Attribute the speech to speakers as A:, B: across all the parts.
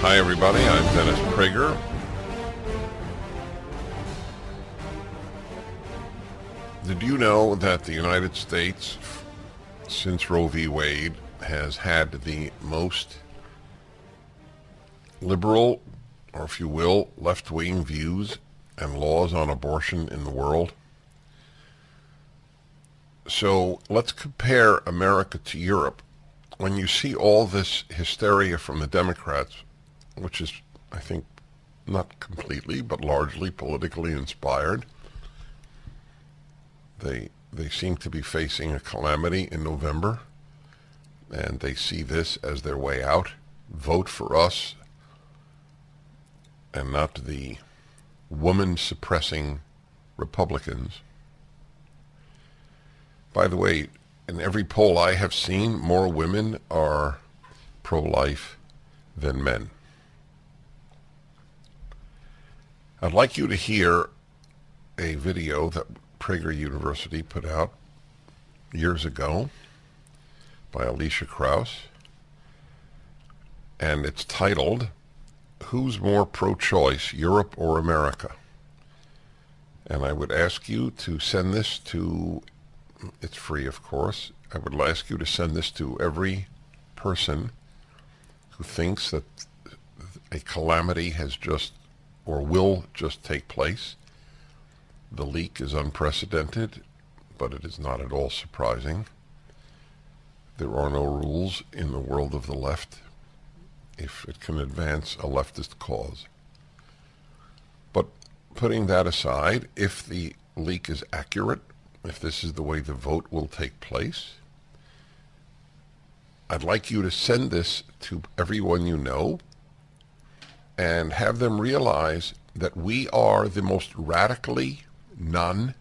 A: Hi everybody, I'm Dennis Prager. Did you know that the United States, since Roe v. Wade, has had the most liberal, or if you will, left-wing views and laws on abortion in the world? So let's compare America to Europe. When you see all this hysteria from the Democrats, which is, I think, not completely, but largely politically inspired, they seem to be facing a calamity in November, and they see this as their way out. Vote for us and not the woman-suppressing Republicans. By the way, in every poll I have seen, more women are pro-life than men. I'd like you to hear a video that Prager University put out years ago by Alicia Krause, and it's titled, "Who's More Pro-Choice, Europe or America?" And I would ask you to send this to, it's free of course, I would ask you to send this to every person who thinks that a calamity has just or will just take place. The leak is unprecedented, but it is not at all surprising. There are no rules in the world of the left if it can advance a leftist cause. But putting that aside, if the leak is accurate, if this is the way the vote will take place, I'd like you to send this to everyone you know and have them realize that we are the most radically non-judging,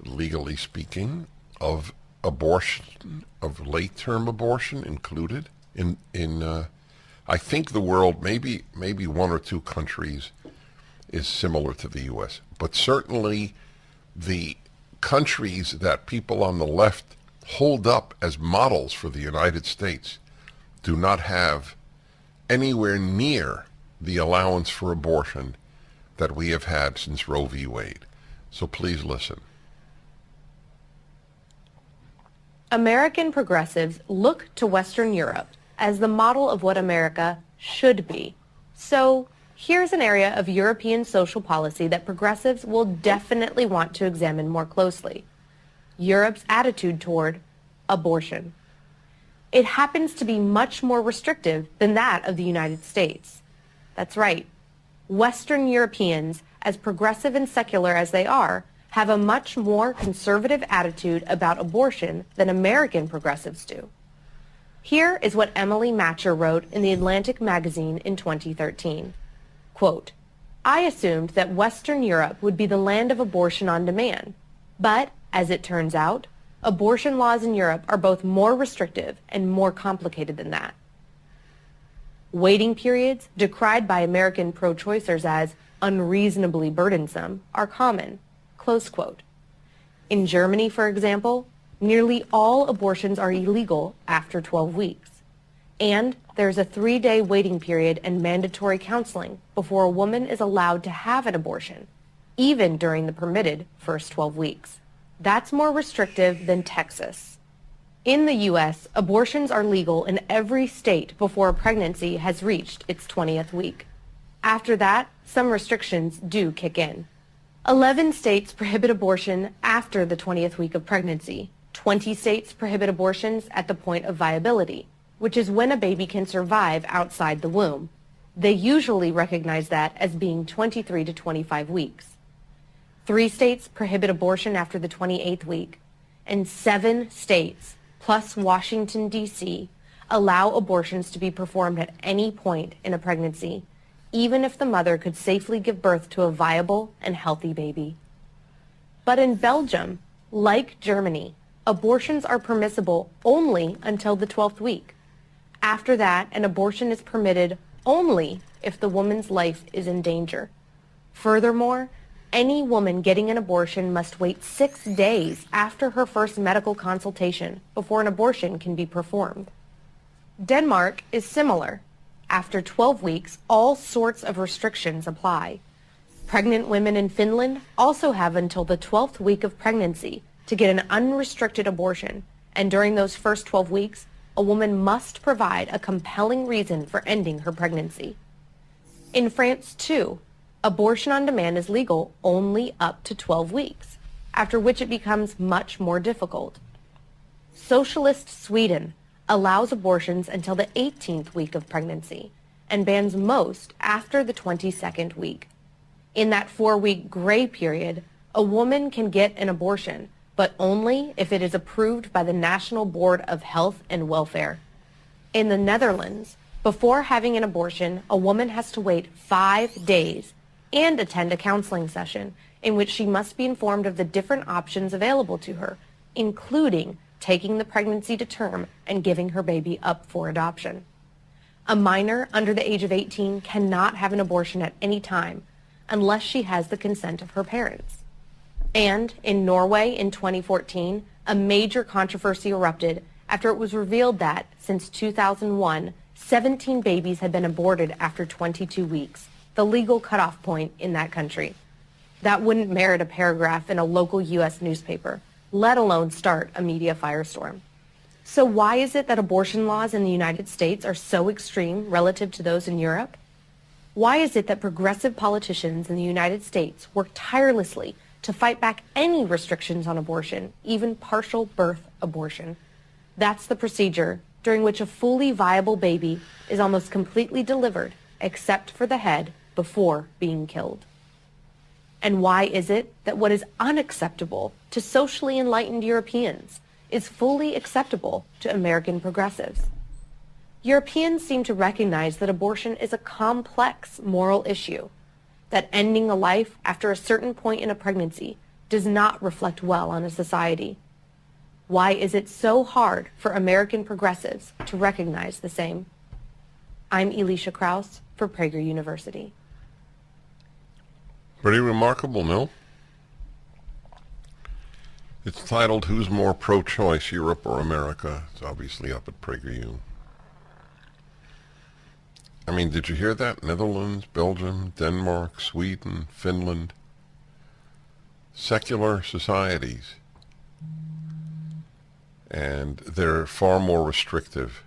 A: legally speaking, of abortion, of late-term abortion included. I think the world, maybe one or two countries, is similar to the U.S., but certainly the countries that people on the left hold up as models for the United States do not have anywhere near the allowance for abortion that we have had since Roe v. Wade. So please listen.
B: American progressives look to Western Europe as the model of what America should be. So here's an area of European social policy that progressives will definitely want to examine more closely: Europe's attitude toward abortion. It happens to be much more restrictive than that of the United States. That's right. Western Europeans, as progressive and secular as they are, have a much more conservative attitude about abortion than American progressives do. Here is what Emily Matcher wrote in the Atlantic magazine in 2013. Quote, "I assumed that Western Europe would be the land of abortion on demand, but as it turns out, abortion laws in Europe are both more restrictive and more complicated than that. Waiting periods, decried by American pro-choicers as unreasonably burdensome, are common." Close quote. In Germany, for example, nearly all abortions are illegal after 12 weeks. And there's a 3-day waiting period and mandatory counseling before a woman is allowed to have an abortion, even during the permitted first 12 weeks. That's more restrictive than Texas. In the U.S., abortions are legal in every state before a pregnancy has reached its 20th week. After that, some restrictions do kick in. 11 states prohibit abortion after the 20th week of pregnancy. 20 states prohibit abortions at the point of viability, which is when a baby can survive outside the womb. They usually recognize that as being 23 to 25 weeks. 3 states prohibit abortion after the 28th week, and 7 states, plus Washington, D.C., allow abortions to be performed at any point in a pregnancy, even if the mother could safely give birth to a viable and healthy baby. But in Belgium, like Germany, abortions are permissible only until the 12th week. After that, an abortion is permitted only if the woman's life is in danger. Furthermore, any woman getting an abortion must wait 6 days after her first medical consultation before an abortion can be performed. Denmark is similar. After 12 weeks, all sorts of restrictions apply. Pregnant women in Finland also have until the 12th week of pregnancy to get an unrestricted abortion, and during those first 12 weeks, a woman must provide a compelling reason for ending her pregnancy. In France, too, abortion on demand is legal only up to 12 weeks, after which it becomes much more difficult. Socialist Sweden allows abortions until the 18th week of pregnancy and bans most after the 22nd week. In that 4-week gray period, a woman can get an abortion, but only if it is approved by the National Board of Health and Welfare. In the Netherlands, before having an abortion, a woman has to wait 5 days and attend a counseling session in which she must be informed of the different options available to her, including taking the pregnancy to term and giving her baby up for adoption. A minor under the age of 18 cannot have an abortion at any time unless she has the consent of her parents. And in Norway in 2014, a major controversy erupted after it was revealed that, since 2001, 17 babies had been aborted after 22 weeks, the legal cutoff point in that country. That wouldn't merit a paragraph in a local U.S. newspaper, let alone start a media firestorm. So why is it that abortion laws in the United States are so extreme relative to those in Europe? Why is it that progressive politicians in the United States work tirelessly to fight back any restrictions on abortion, even partial birth abortion? That's the procedure during which a fully viable baby is almost completely delivered, except for the head, before being killed. And why is it that what is unacceptable to socially enlightened Europeans is fully acceptable to American progressives? Europeans seem to recognize that abortion is a complex moral issue, that ending a life after a certain point in a pregnancy does not reflect well on a society. Why is it so hard for American progressives to recognize the same? I'm Elisha Krauss for Prager University.
A: Pretty remarkable, no? It's titled, Who's More Pro-Choice, Europe or America? It's obviously up at PragerU. I mean, did you hear that? Netherlands, Belgium, Denmark, Sweden, Finland. Secular societies. And they're far more restrictive.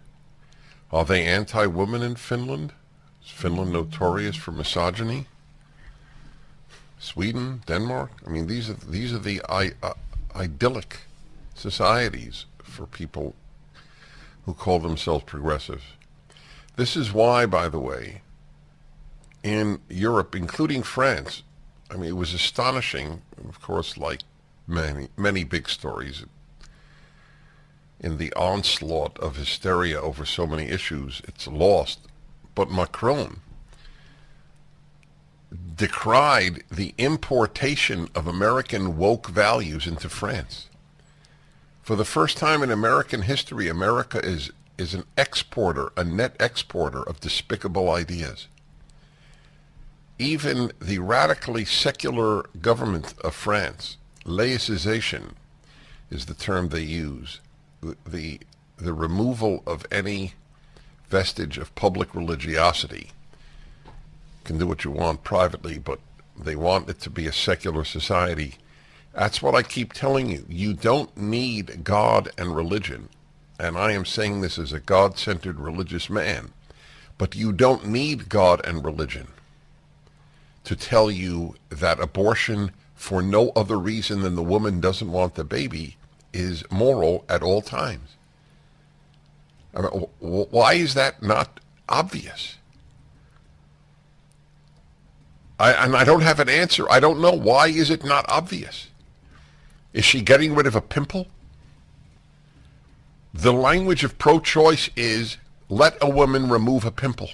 A: Are they anti-women in Finland? Is Finland notorious for misogyny? Sweden, Denmark. I mean, these are the idyllic societies for people who call themselves progressive. This is why, by the way, in Europe, including France, I mean, it was astonishing. Of course, like many big stories, in the onslaught of hysteria over so many issues, it's lost. But Macron decried the importation of American woke values into France. For the first time in American history, America is an exporter, a net exporter of despicable ideas. Even the radically secular government of France, laicization is the term they use, the removal of any vestige of public religiosity. You can do what you want privately, but they want it to be a secular society. That's what I keep telling you. You don't need God and religion. And I am saying this as a God-centered religious man. But you don't need God and religion to tell you that abortion for no other reason than the woman doesn't want the baby is moral at all times. I mean, why is that not obvious? I don't have an answer. I don't know. Why is it not obvious? Is she getting rid of a pimple? The language of pro-choice is let a woman remove a pimple.